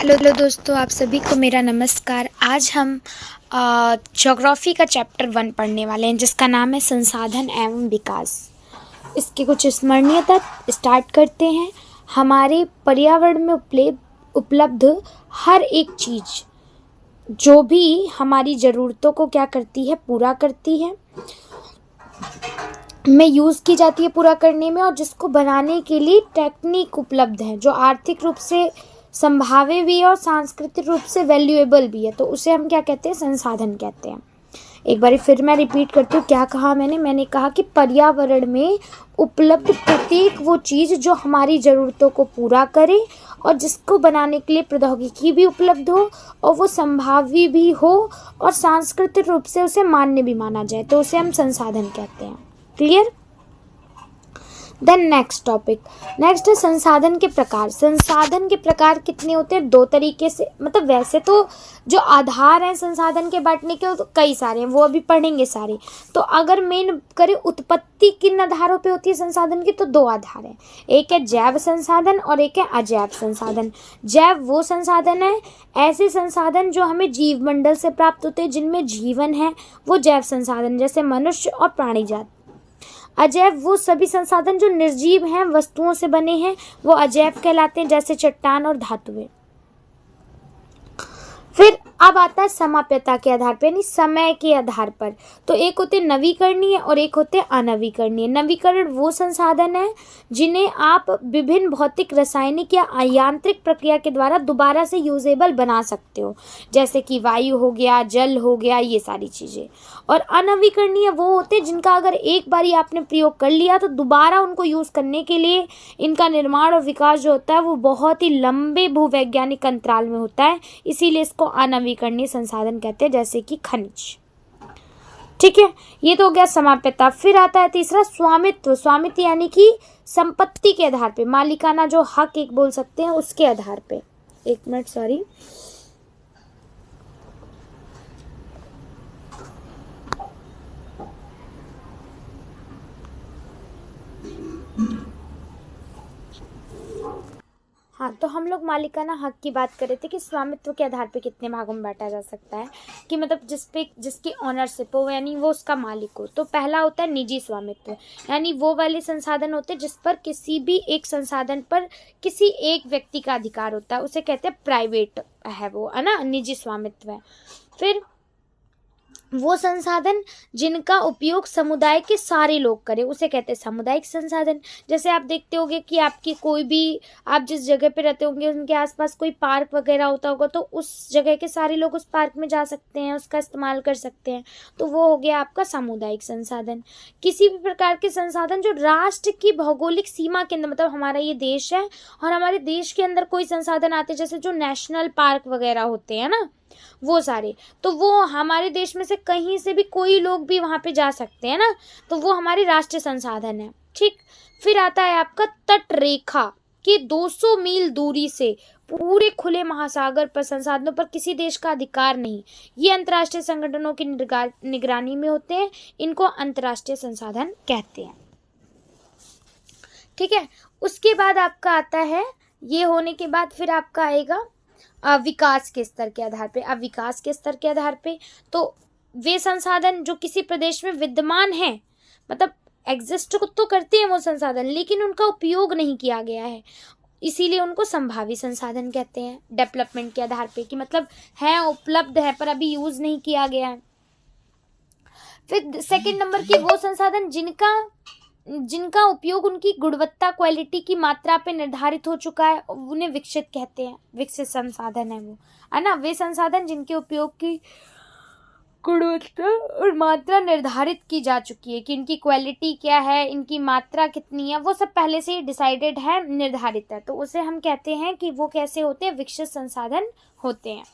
Hello दोस्तों, आप सभी को मेरा नमस्कार। आज हम ज्योग्राफी का चैप्टर 1 पढ़ने वाले हैं, जिसका नाम है संसाधन एवं विकास। इसके कुछ स्मरणीयता स्टार्ट करते हैं। हमारे पर्यावरण में उपलब्ध हर एक चीज़ जो भी हमारी ज़रूरतों को क्या करती है, पूरा करती है, में यूज़ की जाती है पूरा करने में, और जिसको बनाने के लिए टेक्निक उपलब्ध है जो आर्थिक रूप से संभाव्य भी है और सांस्कृतिक रूप से वैल्यूएबल भी है, तो उसे हम क्या कहते हैं, संसाधन कहते हैं। एक बार फिर मैं रिपीट करती हूँ, क्या कहा मैंने कहा कि पर्यावरण में उपलब्ध प्रत्येक वो चीज़ जो हमारी ज़रूरतों को पूरा करे और जिसको बनाने के लिए प्रौद्योगिकी भी उपलब्ध हो और वो संभाव्य भी हो और सांस्कृतिक रूप से उसे मान्य भी माना जाए, तो उसे हम संसाधन कहते हैं। Clear? Then next topic, next है संसाधन के प्रकार। संसाधन के प्रकार कितने होते हैं? 2 तरीके से, मतलब वैसे तो जो आधार हैं संसाधन के बांटने के तो कई सारे हैं, वो अभी पढ़ेंगे सारे। तो अगर मेन करें उत्पत्ति किन आधारों पे होती है संसाधन की, तो 2 आधार हैं। एक है जैव संसाधन और एक है अजैव संसाधन। जैव वो संसाधन है, ऐसे संसाधन जो हमें जीव मंडल से प्राप्त होते हैं, जिनमें जीवन है, वो जैव संसाधन, जैसे मनुष्य और प्राणी जात। अजैव वो सभी संसाधन जो निर्जीव हैं, वस्तुओं से बने हैं, वो अजैव कहलाते हैं, जैसे चट्टान और धातुएं। फिर अब आता है समाप्यता के आधार पर, यानी समय के आधार पर। तो एक होते नवीकरणीय और एक होते अनवीकरणीय। नवीकरण वो संसाधन है जिन्हें आप विभिन्न भौतिक, रासायनिक या यांत्रिक प्रक्रिया के द्वारा दोबारा से यूजेबल बना सकते हो, जैसे कि वायु हो गया, जल हो गया, ये सारी चीज़ें। और अनवीकरणीय वो होते हैं जिनका अगर एक बार आपने प्रयोग कर लिया तो दोबारा उनको यूज़ करने के लिए इनका निर्माण और विकास जो होता है वो बहुत ही लंबे भूवैज्ञानिक अंतराल में होता है, इसीलिए इसको अनवीकरणीय संसाधन कहते हैं, जैसे कि खनिज। ठीक है, ये तो हो गया समाप्यता। फिर आता है तीसरा स्वामित्व। स्वामित्व यानी कि संपत्ति के आधार पे, मालिकाना जो हक एक बोल सकते हैं, उसके आधार पे। एक मिनट, सॉरी। हाँ, तो हम लोग मालिकाना हक की बात कर रहे थे कि स्वामित्व के आधार पे कितने भागों में बांटा जा सकता है, कि मतलब जिसकी ऑनरशिप हो, यानी वो उसका मालिक हो। तो पहला होता है निजी स्वामित्व, यानी वो वाले संसाधन होते हैं जिस पर किसी भी एक संसाधन पर किसी एक व्यक्ति का अधिकार होता है, उसे कहते हैं प्राइवेट है, वो है ना, निजी स्वामित्व है। फिर वो संसाधन जिनका उपयोग समुदाय के सारे लोग करें, उसे कहते हैं सामुदायिक संसाधन। जैसे आप देखते होंगे कि आपकी कोई भी, आप जिस जगह पे रहते होंगे उनके आसपास कोई पार्क वगैरह होता होगा, तो उस जगह के सारे लोग उस पार्क में जा सकते हैं, उसका इस्तेमाल कर सकते हैं, तो वो हो गया आपका सामुदायिक संसाधन। किसी भी प्रकार के संसाधन जो राष्ट्र की भौगोलिक सीमा के अंदर, मतलब हमारा ये देश है और हमारे देश के अंदर कोई संसाधन आते हैं, जैसे जो नेशनल पार्क वगैरह होते हैं ना, वो सारे, तो वो हमारे देश में से कहीं से भी कोई लोग भी वहां पे जा सकते हैं ना, तो वो हमारे राष्ट्रीय संसाधन है। ठीक। फिर आता है आपका तट रेखा कि 200 मील दूरी से पूरे खुले महासागर पर संसाधनों पर किसी देश का अधिकार नहीं, ये अंतर्राष्ट्रीय संगठनों की निगरानी में होते हैं, इनको अंतर्राष्ट्रीय संसाधन कहते हैं। ठीक है, उसके बाद आपका आता है, ये होने के बाद फिर आपका आएगा विकास के स्तर के आधार पे। अब विकास के स्तर के आधार पे तो वे संसाधन जो किसी प्रदेश में विद्यमान हैं, मतलब एग्जिस्ट तो करते हैं वो संसाधन, लेकिन उनका उपयोग नहीं किया गया है, इसीलिए उनको संभावी संसाधन कहते हैं। डेवलपमेंट के आधार पे कि मतलब है, उपलब्ध है, पर अभी यूज नहीं किया गया है। फिर सेकंड नंबर की वो संसाधन जिनका उपयोग उनकी गुणवत्ता, क्वालिटी की मात्रा पे निर्धारित हो चुका है, उन्हें विकसित कहते हैं, विकसित संसाधन है वो, है ना। वे संसाधन जिनके उपयोग की गुणवत्ता और मात्रा निर्धारित की जा चुकी है, कि इनकी क्वालिटी क्या है, इनकी मात्रा कितनी है, वो सब पहले से ही डिसाइडेड है, निर्धारित है, तो उसे हम कहते हैं कि वो कैसे होते हैं, विकसित संसाधन होते हैं।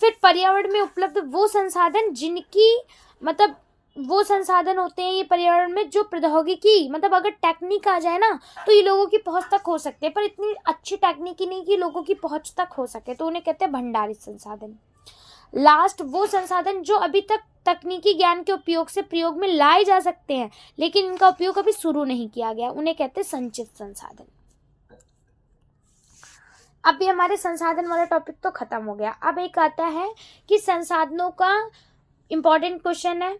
फिर पर्यावरण में उपलब्ध वो संसाधन जिनकी, मतलब वो संसाधन होते हैं ये पर्यावरण में जो प्रौद्योगिकी, मतलब अगर टेक्निक आ जाए ना तो ये लोगों की पहुंच तक हो सकते हैं, पर इतनी अच्छी टेक्निक ही नहीं कि लोगों की पहुंच तक हो सके, तो उन्हें कहते हैं भंडारित संसाधन। लास्ट वो संसाधन जो अभी तक तकनीकी ज्ञान के उपयोग से प्रयोग में लाए जा सकते हैं, लेकिन इनका उपयोग अभी शुरू नहीं किया गया, उन्हें कहते हैं संचित संसाधन। अभी हमारे संसाधन वाला टॉपिक तो खत्म हो गया। अब एक आता है कि संसाधनों का इम्पोर्टेंट क्वेश्चन है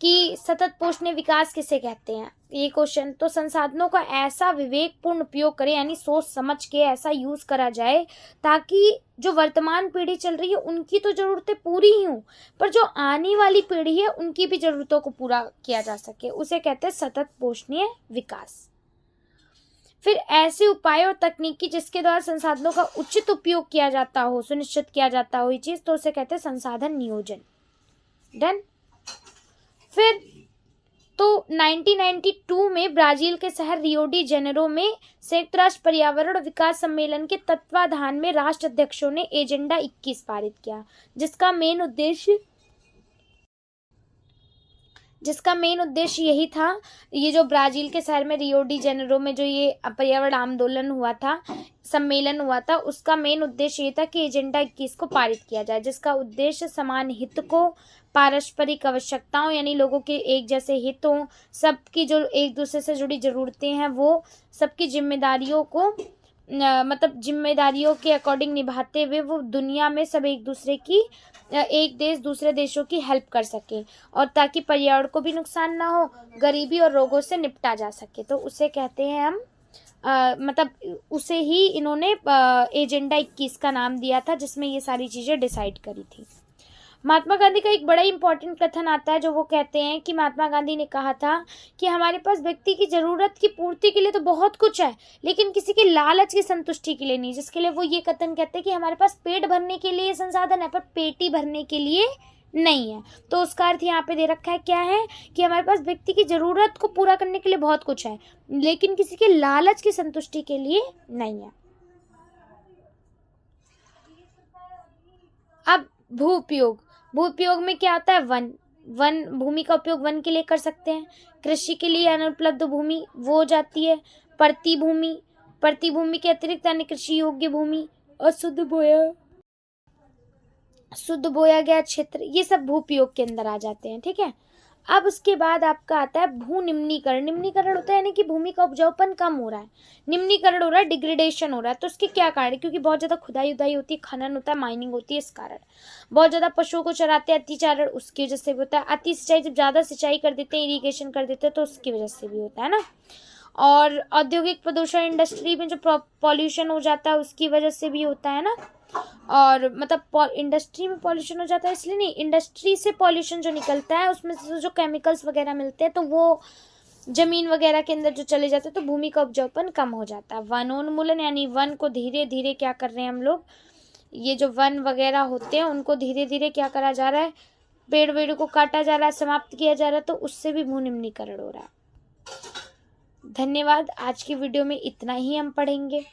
कि सतत पोषणीय विकास किसे कहते हैं, ये क्वेश्चन। तो संसाधनों का ऐसा विवेकपूर्ण उपयोग करें, यानी सोच समझ के ऐसा यूज करा जाए ताकि जो वर्तमान पीढ़ी चल रही है उनकी तो जरूरतें पूरी ही हों, पर जो आने वाली पीढ़ी है उनकी भी जरूरतों को पूरा किया जा सके, उसे कहते हैं सतत पोषणीय विकास। फिर ऐसे उपाय और तकनीकी जिसके द्वारा संसाधनों का उचित उपयोग किया जाता हो, सुनिश्चित किया जाता हो ये चीज, तो उसे कहते हैं संसाधन नियोजन। डन। फिर तो 1992 में ब्राजील के शहर रियो डी जेनेरो में संयुक्त राष्ट्र पर्यावरण विकास सम्मेलन के तत्वाधान में राष्ट्र अध्यक्षों ने एजेंडा 21 पारित किया, जिसका मेन उद्देश्य यही था। ये जो ब्राजील के शहर में रियो डी जेनेरो में जो ये पर्यावरण आंदोलन हुआ था, सम्मेलन हुआ था, उसका मेन उद्देश्य ये था कि एजेंडा 21 को पारित किया जाए, जिसका उद्देश्य समान हित को, पारस्परिक आवश्यकताओं यानी लोगों के एक जैसे हितों, सबकी जो एक दूसरे से जुड़ी जरूरतें हैं वो सबकी जिम्मेदारियों को मतलब जिम्मेदारियों के अकॉर्डिंग निभाते हुए वो दुनिया में सब एक दूसरे की एक देश दूसरे देशों की हेल्प कर सके, और ताकि पर्यावरण को भी नुकसान ना हो, गरीबी और रोगों से निपटा जा सके। तो उसे कहते हैं हम मतलब उसे ही इन्होंने एजेंडा 21 का नाम दिया था, जिसमें ये सारी चीजें डिसाइड करी थी। महात्मा गांधी का एक बड़ा इंपॉर्टेंट कथन आता है, जो वो कहते हैं कि महात्मा गांधी ने कहा था कि हमारे पास व्यक्ति की जरूरत की पूर्ति के लिए तो बहुत कुछ है, लेकिन किसी के लालच की संतुष्टि के लिए नहीं, जिसके लिए वो ये कथन कहते हैं कि हमारे पास पेट भरने के लिए संसाधन है पर पेटी भरने के लिए नहीं है। तो उसका अर्थ यहाँ पे दे रखा है क्या है कि हमारे पास व्यक्ति की जरूरत को पूरा करने के लिए बहुत कुछ है, लेकिन किसी के लालच की संतुष्टि के लिए नहीं है। अब भू उपयोग में क्या आता है? वन भूमि का उपयोग वन के लिए कर सकते हैं। कृषि के लिए अनुपलब्ध भूमि वो हो जाती है परती भूमि के अतिरिक्त अन्य कृषि योग्य भूमि और शुद्ध बोया गया क्षेत्र, ये सब भू उपयोग के अंदर आ जाते हैं। ठीक है। अब उसके बाद आपका आता है भू निम्नीकरण होता है, यानी कि भूमि का उपजाऊपन कम हो रहा है, निम्नीकरण हो रहा है, डिग्रेडेशन हो रहा है। तो उसके क्या कारण है? क्योंकि बहुत ज्यादा खुदाई उदाई होती है, खनन होता है, माइनिंग होती है, इस कारण बहुत ज्यादा पशुओं को चराते हैं, अतिचारण उसकी वजह से भी होता है। अति सिंचाई, जब ज्यादा सिंचाई कर देते हैं, इरिगेशन कर देते हैं, तो उसकी वजह से भी होता है ना। और औद्योगिक प्रदूषण, इंडस्ट्री में जो पॉल्यूशन हो जाता है उसकी वजह से भी होता है ना। और मतलब इंडस्ट्री में पॉल्यूशन हो जाता है इसलिए नहीं, इंडस्ट्री से पॉल्यूशन जो निकलता है उसमें से जो केमिकल्स वगैरह मिलते हैं तो वो जमीन वगैरह के अंदर जो चले जाते हैं, तो भूमि का उपजाऊपन कम हो जाता है। वनोन्मूलन, यानी वन को धीरे धीरे क्या कर रहे हैं हम लोग, ये जो वन वगैरह होते हैं उनको धीरे धीरे क्या करा जा रहा है, पेड़ वेड़ को काटा जा रहा है, समाप्त किया जा रहा है, तो उससे भी भू निम्नीकरण हो रहा है। धन्यवाद। आज की वीडियो में इतना ही हम पढ़ेंगे।